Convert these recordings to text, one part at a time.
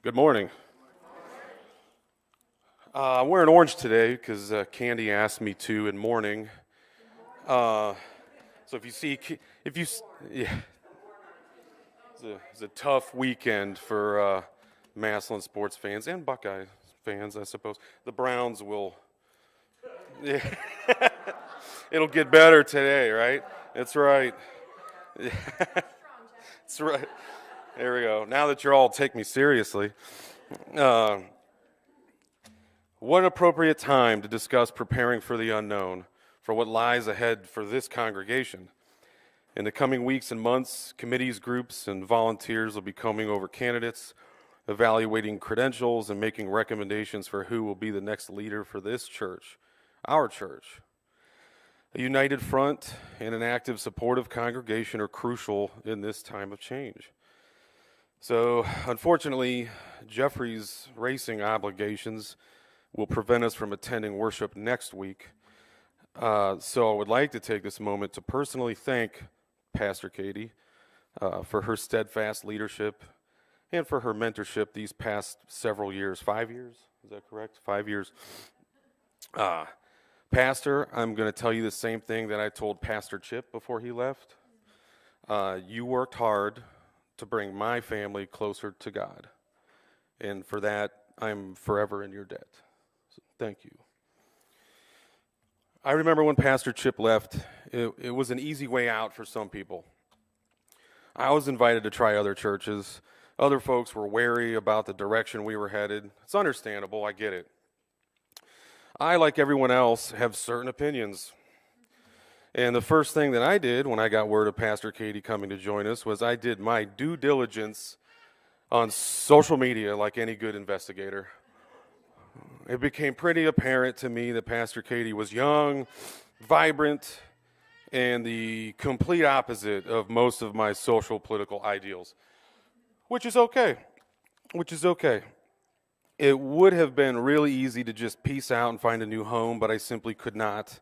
Good morning. I'm wearing orange today because Candy asked me to in mourning. So if you see, yeah, it's a tough weekend for Massillon sports fans and Buckeye fans, I suppose. The Browns will, yeah, it'll get better today, right? That's right. That's right. There we go. Now that you're all take me seriously. What an appropriate time to discuss preparing for the unknown, for what lies ahead for this congregation. In the coming weeks and months, committees, groups, and volunteers will be combing over candidates, evaluating credentials, and making recommendations for who will be the next leader for this church, our church. A united front and an active, supportive congregation are crucial in this time of change. So, unfortunately, Jeffrey's racing obligations will prevent us from attending worship next week. So I would like to take this moment to personally thank Pastor Katie for her steadfast leadership and for her mentorship these past several years. 5 years, is that correct? 5 years. Pastor, I'm going to tell you the same thing that I told Pastor Chip before he left. You worked hard to bring my family closer to God. And for that, I'm forever in your debt. So thank you. I remember when Pastor Chip left, it was an easy way out for some people. I was invited to try other churches. Other folks were wary about the direction we were headed. It's understandable, I get it. I, like everyone else, have certain opinions. And the first thing that I did when I got word of Pastor Katie coming to join us was I did my due diligence on social media like any good investigator. It became pretty apparent to me that Pastor Katie was young, vibrant, and the complete opposite of most of my social political ideals, which is okay. It would have been really easy to just peace out and find a new home, but I simply could not,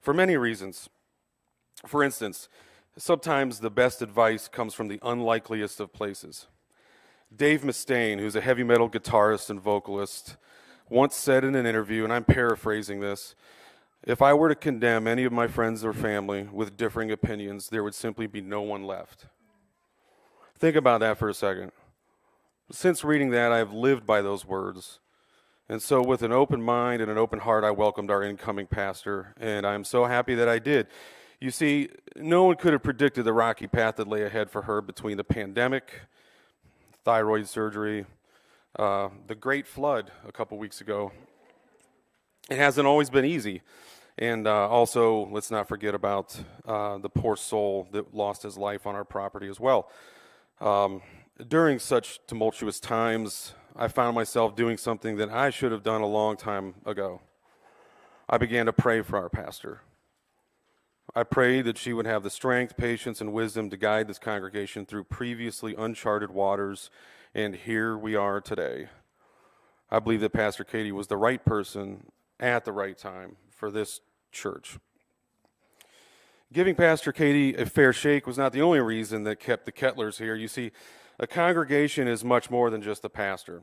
for many reasons. For instance, sometimes the best advice comes from the unlikeliest of places. Dave Mustaine, who's a heavy metal guitarist and vocalist, once said in an interview, and I'm paraphrasing this, if I were to condemn any of my friends or family with differing opinions, there would simply be no one left. Think about that for a second. Since reading that, I have lived by those words. And so with an open mind and an open heart, I welcomed our incoming pastor, and I'm so happy that I did. You see, no one could have predicted the rocky path that lay ahead for her between the pandemic, thyroid surgery, the Great Flood a couple weeks ago. It hasn't always been easy. And also, let's not forget about the poor soul that lost his life on our property as well. During such tumultuous times, I found myself doing something that I should have done a long time ago. I began to pray for our pastor. I prayed that she would have the strength, patience, and wisdom to guide this congregation through previously uncharted waters, and here we are today. I believe that Pastor Katie was the right person at the right time for this church. Giving Pastor Katie a fair shake was not the only reason that kept the Ketlers here. You see, a congregation is much more than just a pastor.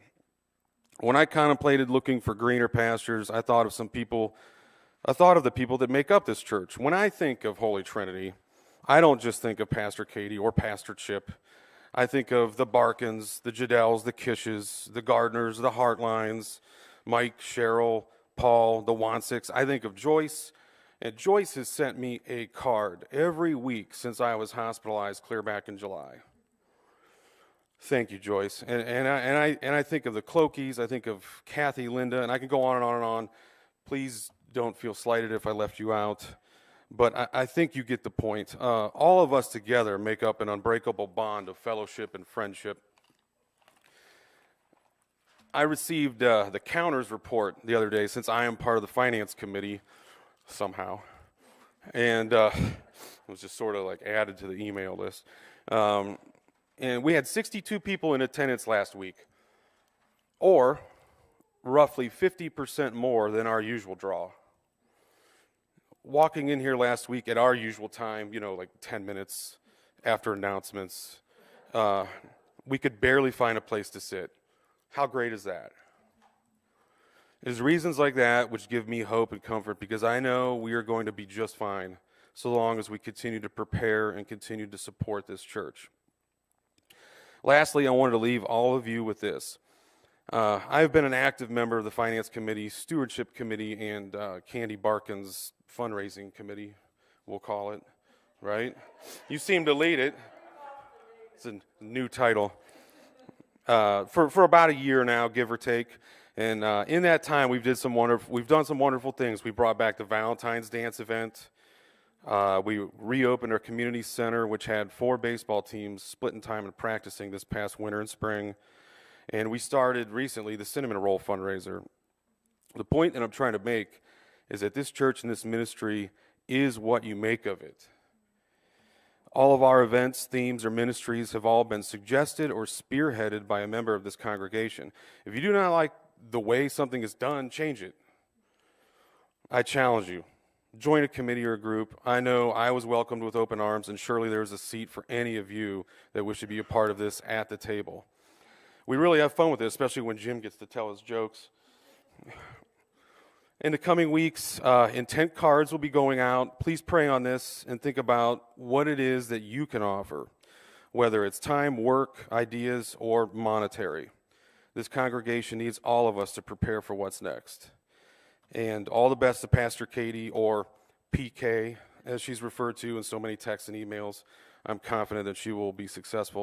When I contemplated looking for greener pastures, I thought of the people that make up this church. When I think of Holy Trinity, I don't just think of Pastor Katie or Pastor Chip. I think of the Barkins, the Jadells, the Kishes, the Gardners, the Hartlines, Mike, Cheryl, Paul, the Wansicks. I think of Joyce, and Joyce has sent me a card every week since I was hospitalized clear back in July. Thank you, Joyce. And I think of the Clokies. I think of Kathy, Linda, and I can go on and on and on. Please don't feel slighted if I left you out. But I think you get the point. All of us together make up an unbreakable bond of fellowship and friendship. I received the counters report the other day since I am part of the finance committee somehow. And it was just sort of like added to the email list. And we had 62 people in attendance last week, or roughly 50% more than our usual draw. Walking in here last week at our usual time, like 10 minutes after announcements, we could barely find a place to sit. How great is that? It is reasons like that which give me hope and comfort, because I know we are going to be just fine so long as we continue to prepare and continue to support this church. Lastly, I wanted to leave all of you with this. I've been an active member of the Finance Committee, Stewardship Committee, and Candy Barkin's fundraising committee, we'll call it, right? You seem to lead it. It's a new title. For about a year now, give or take. And in that time, we've done some wonderful things. We brought back the Valentine's Dance event. We reopened our community center, which had 4 baseball teams splitting time and practicing this past winter and spring. And we started recently the Cinnamon Roll fundraiser. The point that I'm trying to make is that this church and this ministry is what you make of it. All of our events, themes, or ministries have all been suggested or spearheaded by a member of this congregation. If you do not like the way something is done, change it. I challenge you. Join a committee or a group. I know I was welcomed with open arms, and surely there's a seat for any of you that wish to be a part of this at the table. We really have fun with it, especially when Jim gets to tell his jokes. In the coming weeks, intent cards will be going out. Please pray on this and think about what it is that you can offer, whether it's time, work, ideas, or monetary. This congregation needs all of us to prepare for what's next. And all the best to Pastor Katie, or PK, as she's referred to in so many texts and emails. I'm confident that she will be successful.